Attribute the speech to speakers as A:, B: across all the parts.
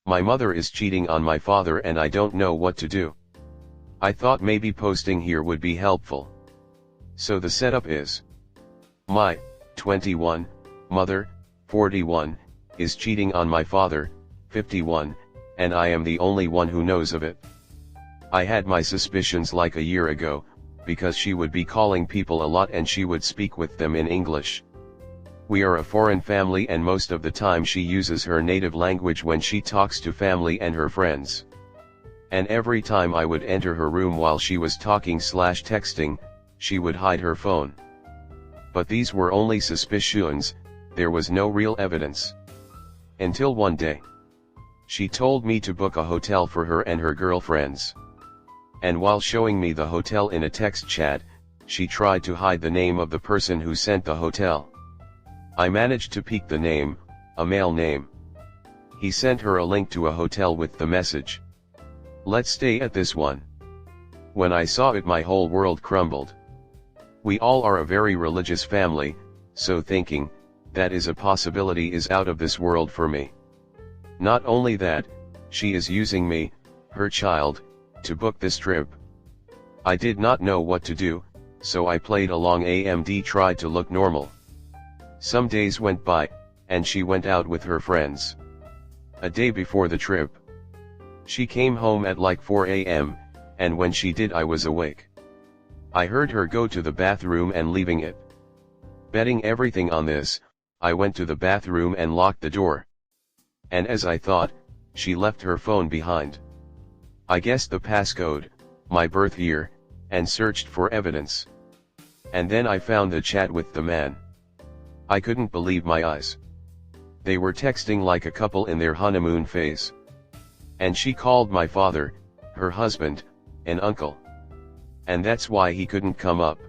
A: My mother is cheating on my father and I don't know what to do. I thought maybe posting here would be helpful. So the setup is: my 21 mother, 41, is cheating on my father, 51, and I am the only one who knows of it. I had my suspicions like a year ago, because she would be calling people a lot and she would speak with them in English. We are a foreign family and most of the time she uses her native language when she talks to family and her friends. And every time I would enter her room while she was talking/texting, she would hide her phone. But these were only suspicions, there was no real evidence. Until one day, she told me to book a hotel for her and her girlfriends. And while showing me the hotel in a text chat, she tried to hide the name of the person who sent the hotel. I managed to peek the name, a male name. He sent her a link to a hotel with the message: "Let's stay at this one." When I saw it, my whole world crumbled. We all are a very religious family, so thinking that is a possibility is out of this world for me. Not only that, she is using me, her child, to book this trip. I did not know what to do, so I played along and tried to look normal. Some days went by, and she went out with her friends. A day before the trip, she came home at like 4 a.m., and when she did I was awake. I heard her go to the bathroom and leaving it. Betting everything on this, I went to the bathroom and locked the door. And as I thought, she left her phone behind. I guessed the passcode, my birth year, and searched for evidence. And then I found the chat with the man. I couldn't believe my eyes. They were texting like a couple in their honeymoon phase. And she called my father, her husband, an uncle. And that's why he couldn't come up.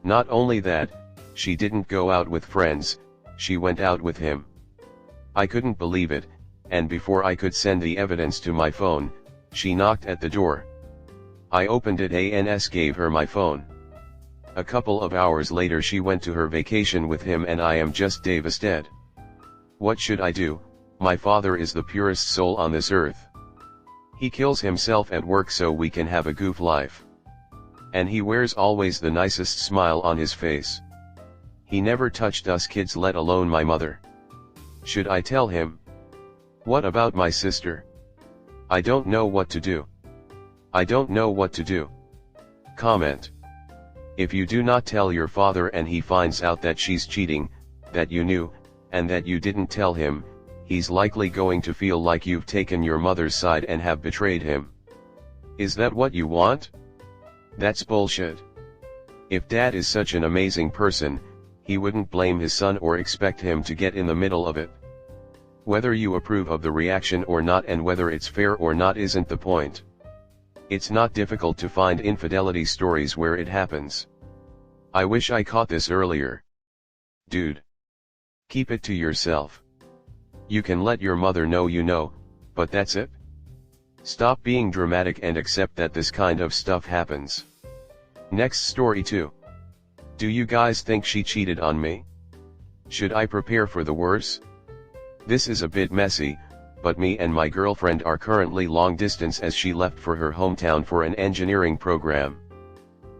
A: Not only that, she didn't go out with friends, she went out with him. I couldn't believe it, and before I could send the evidence to my phone, she knocked at the door. I opened it and gave her my phone. A couple of hours later she went to her vacation with him and I am just devastated. What should I do? My father is the purest soul on this earth. He kills himself at work so we can have a goof life. And he wears always the nicest smile on his face. He never touched us kids, let alone my mother. Should I tell him? What about my sister? I don't know what to do. I don't know what to do. Comment. If you do not tell your father and he finds out that she's cheating, that you knew, and that you didn't tell him, he's likely going to feel like you've taken your mother's side and have betrayed him. Is that what you want? That's bullshit. If dad is such an amazing person, he wouldn't blame his son or expect him to get in the middle of it. Whether you approve of the reaction or not and whether it's fair or not isn't the point. It's not difficult to find infidelity stories where it happens. I wish I caught this earlier. Dude. Keep it to yourself. You can let your mother know you know, but that's it. Stop being dramatic and accept that this kind of stuff happens. Next story 2. Do you guys think she cheated on me? Should I prepare for the worst? This is a bit messy, but me and my girlfriend are currently long distance as she left for her hometown for an engineering program.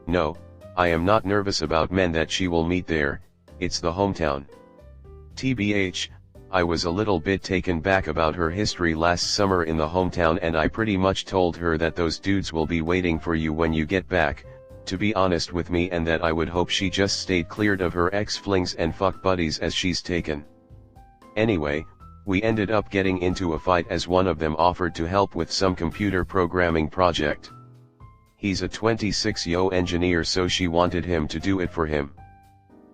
A: No, I am not nervous about men that she will meet there, it's the hometown. TBH, I was a little bit taken back about her history last summer in the hometown and I pretty much told her that those dudes will be waiting for you when you get back, to be honest with me, and that I would hope she just stayed cleared of her ex-flings and fuck buddies as she's taken. Anyway, we ended up getting into a fight as one of them offered to help with some computer programming project. He's a 26-year-old engineer, so she wanted him to do it for him.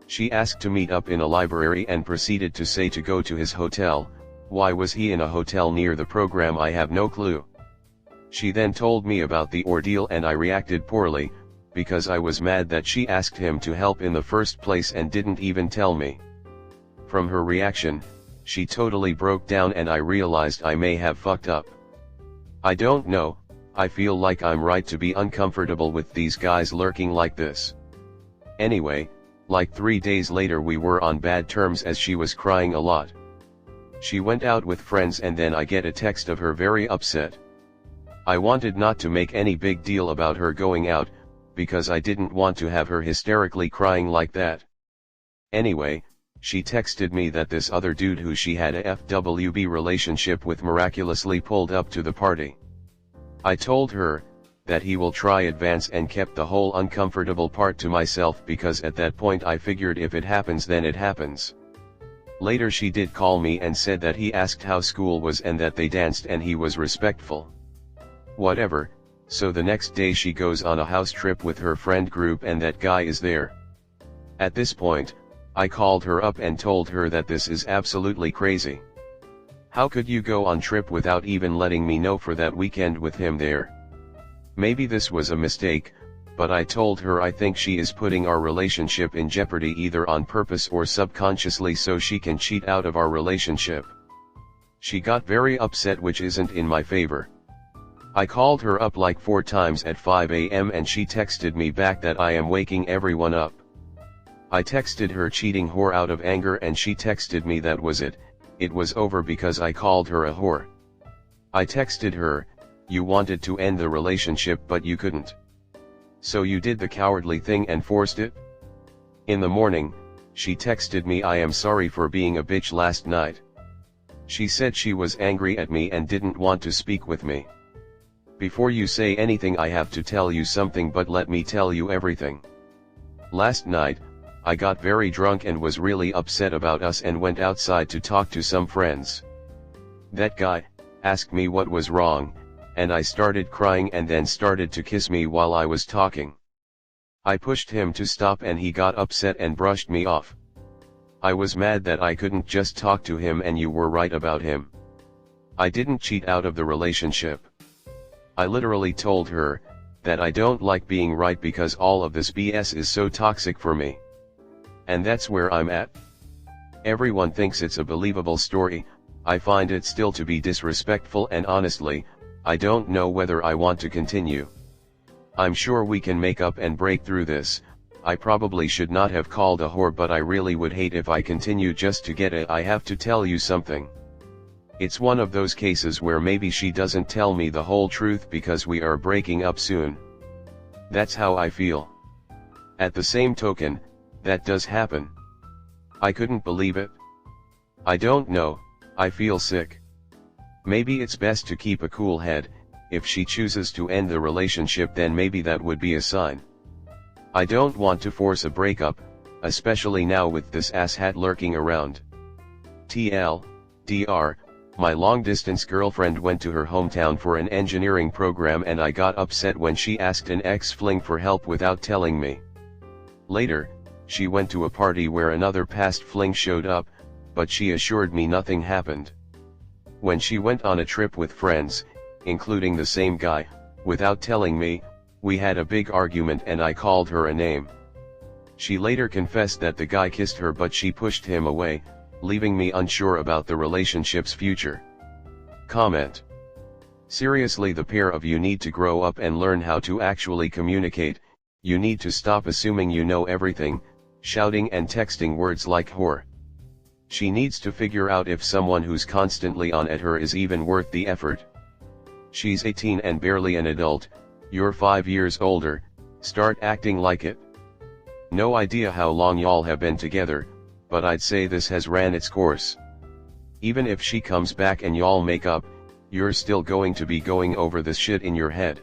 A: She asked to meet up in a library and proceeded to say to go to his hotel. Why was he in a hotel near the program? I have no clue. She then told me about the ordeal and I reacted poorly, because I was mad that she asked him to help in the first place and didn't even tell me. From her reaction, she totally broke down and I realized I may have fucked up. I don't know, I feel like I'm right to be uncomfortable with these guys lurking like this. Anyway, like 3 days later we were on bad terms as she was crying a lot. She went out with friends and then I get a text of her very upset. I wanted not to make any big deal about her going out, because I didn't want to have her hysterically crying like that. Anyway, she texted me that this other dude who she had a FWB relationship with miraculously pulled up to the party. I told her that he will try advance and kept the whole uncomfortable part to myself because at that point I figured if it happens then it happens. Later she did call me and said that he asked how school was and that they danced and he was respectful. Whatever, so the next day she goes on a house trip with her friend group and that guy is there. At this point, I called her up and told her that this is absolutely crazy. How could you go on trip without even letting me know for that weekend with him there? Maybe this was a mistake, but I told her I think she is putting our relationship in jeopardy either on purpose or subconsciously so she can cheat out of our relationship. She got very upset, which isn't in my favor. I called her up like 4 times at 5 a.m. and she texted me back that I am waking everyone up. I texted her cheating whore out of anger and she texted me that was it was over because I called her a whore. I texted her, you wanted to end the relationship but you couldn't. So you did the cowardly thing and forced it? In the morning, she texted me I am sorry for being a bitch last night. She said she was angry at me and didn't want to speak with me. Before you say anything I have to tell you something, but let me tell you everything. Last night, I got very drunk and was really upset about us and went outside to talk to some friends. That guy asked me what was wrong, and I started crying and then started to kiss me while I was talking. I pushed him to stop and he got upset and brushed me off. I was mad that I couldn't just talk to him and you were right about him. I didn't cheat out of the relationship. I literally told her that I don't like being right because all of this BS is so toxic for me. And that's where I'm at. Everyone thinks it's a believable story. I find it still to be disrespectful and honestly, I don't know whether I want to continue. I'm sure we can make up and break through this. I probably should not have called a whore, but I really would hate if I continue just to get it. I have to tell you something. It's one of those cases where maybe she doesn't tell me the whole truth because we are breaking up soon. That's how I feel. At the same token, that does happen. I couldn't believe it. I don't know, I feel sick. Maybe it's best to keep a cool head. If she chooses to end the relationship then maybe that would be a sign. I don't want to force a breakup, especially now with this asshat lurking around. TLDR, my long-distance girlfriend went to her hometown for an engineering program and I got upset when she asked an ex-fling for help without telling me. Later, she went to a party where another past fling showed up, but she assured me nothing happened. When she went on a trip with friends, including the same guy, without telling me, we had a big argument and I called her a name. She later confessed that the guy kissed her but she pushed him away, leaving me unsure about the relationship's future. Comment. Seriously, the pair of you need to grow up and learn how to actually communicate. You need to stop assuming you know everything, shouting and texting words like whore. She needs to figure out if someone who's constantly on at her is even worth the effort. She's 18 and barely an adult, you're 5 years older, start acting like it. No idea how long y'all have been together, but I'd say this has ran its course. Even if she comes back and y'all make up, you're still going to be going over this shit in your head.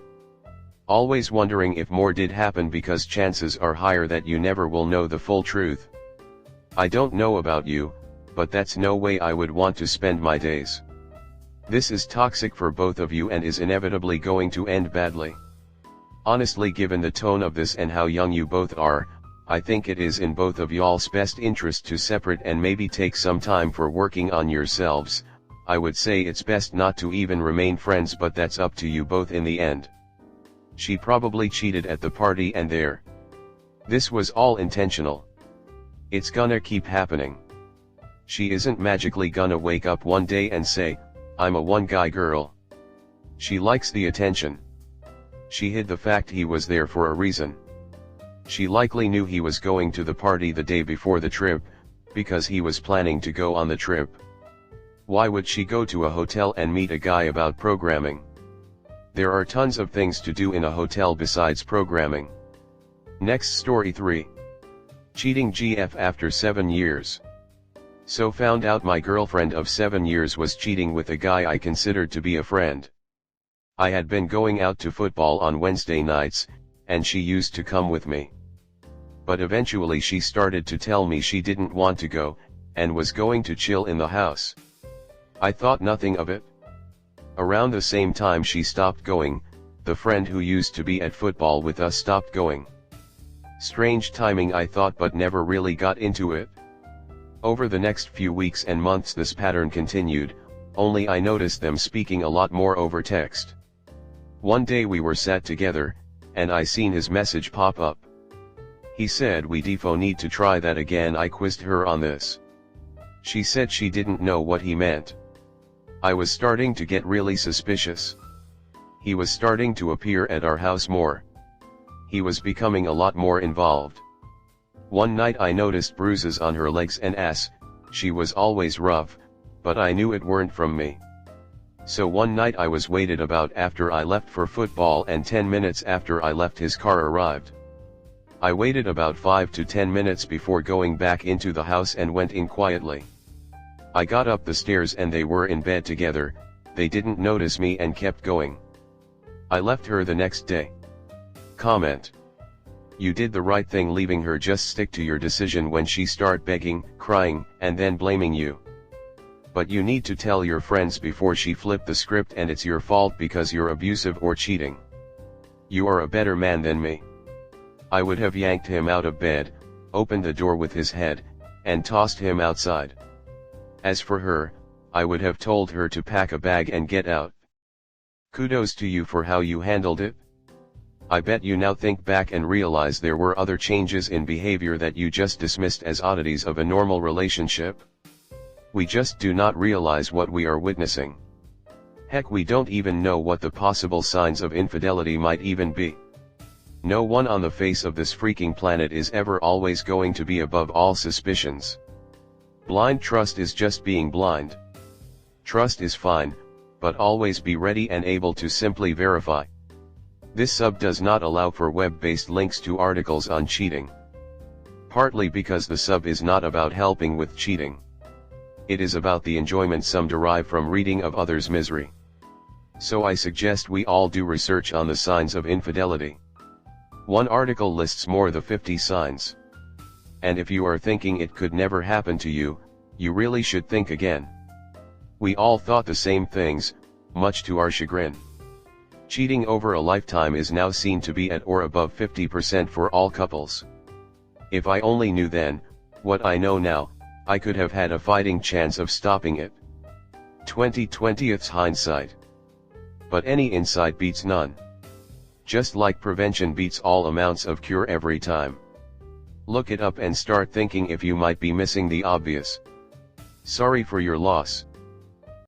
A: Always wondering if more did happen because chances are higher that you never will know the full truth. I don't know about you, but that's no way I would want to spend my days. This is toxic for both of you and is inevitably going to end badly. Honestly, given the tone of this and how young you both are, I think it is in both of y'all's best interest to separate and maybe take some time for working on yourselves. I would say it's best not to even remain friends, but that's up to you both in the end. She probably cheated at the party and there. This was all intentional. It's gonna keep happening. She isn't magically gonna wake up one day and say, I'm a one-guy girl. She likes the attention. She hid the fact he was there for a reason. She likely knew he was going to the party the day before the trip, because he was planning to go on the trip. Why would she go to a hotel and meet a guy about programming? There are tons of things to do in a hotel besides programming. Next story 3. Cheating GF after 7 years. So found out my girlfriend of 7 years was cheating with a guy I considered to be a friend. I had been going out to football on Wednesday nights, and she used to come with me. But eventually she started to tell me she didn't want to go, and was going to chill in the house. I thought nothing of it. Around the same time she stopped going, the friend who used to be at football with us stopped going. Strange timing, I thought, but never really got into it. Over the next few weeks and months this pattern continued, only I noticed them speaking a lot more over text. One day we were sat together, and I seen his message pop up. He said we defo need to try that again. I quizzed her on this. She said she didn't know what he meant. I was starting to get really suspicious. He was starting to appear at our house more. He was becoming a lot more involved. One night I noticed bruises on her legs and ass. She was always rough, but I knew it weren't from me. So one night I was waited about after I left for football, and 10 minutes after I left his car arrived. I waited about 5 to 10 minutes before going back into the house and went in quietly. I got up the stairs and they were in bed together. They didn't notice me and kept going. I left her the next day. Comment. You did the right thing leaving her. Just stick to your decision when she start begging, crying, and then blaming you. But you need to tell your friends before she flip the script and it's your fault because you're abusive or cheating. You are a better man than me. I would have yanked him out of bed, opened the door with his head, and tossed him outside. As for her, I would have told her to pack a bag and get out. Kudos to you for how you handled it. I bet you now think back and realize there were other changes in behavior that you just dismissed as oddities of a normal relationship. We just do not realize what we are witnessing. Heck, we don't even know what the possible signs of infidelity might even be. No one on the face of this freaking planet is ever always going to be above all suspicions. Blind trust is just being blind. Trust is fine, but always be ready and able to simply verify. This sub does not allow for web-based links to articles on cheating. Partly because the sub is not about helping with cheating. It is about the enjoyment some derive from reading of others' misery. So I suggest we all do research on the signs of infidelity. One article lists more than 50 signs. And if you are thinking it could never happen to you, you really should think again. We all thought the same things, much to our chagrin. Cheating over a lifetime is now seen to be at or above 50% for all couples. If I only knew then, what I know now, I could have had a fighting chance of stopping it. 20/20's hindsight. But any insight beats none. Just like prevention beats all amounts of cure every time. Look it up and start thinking if you might be missing the obvious. Sorry for your loss.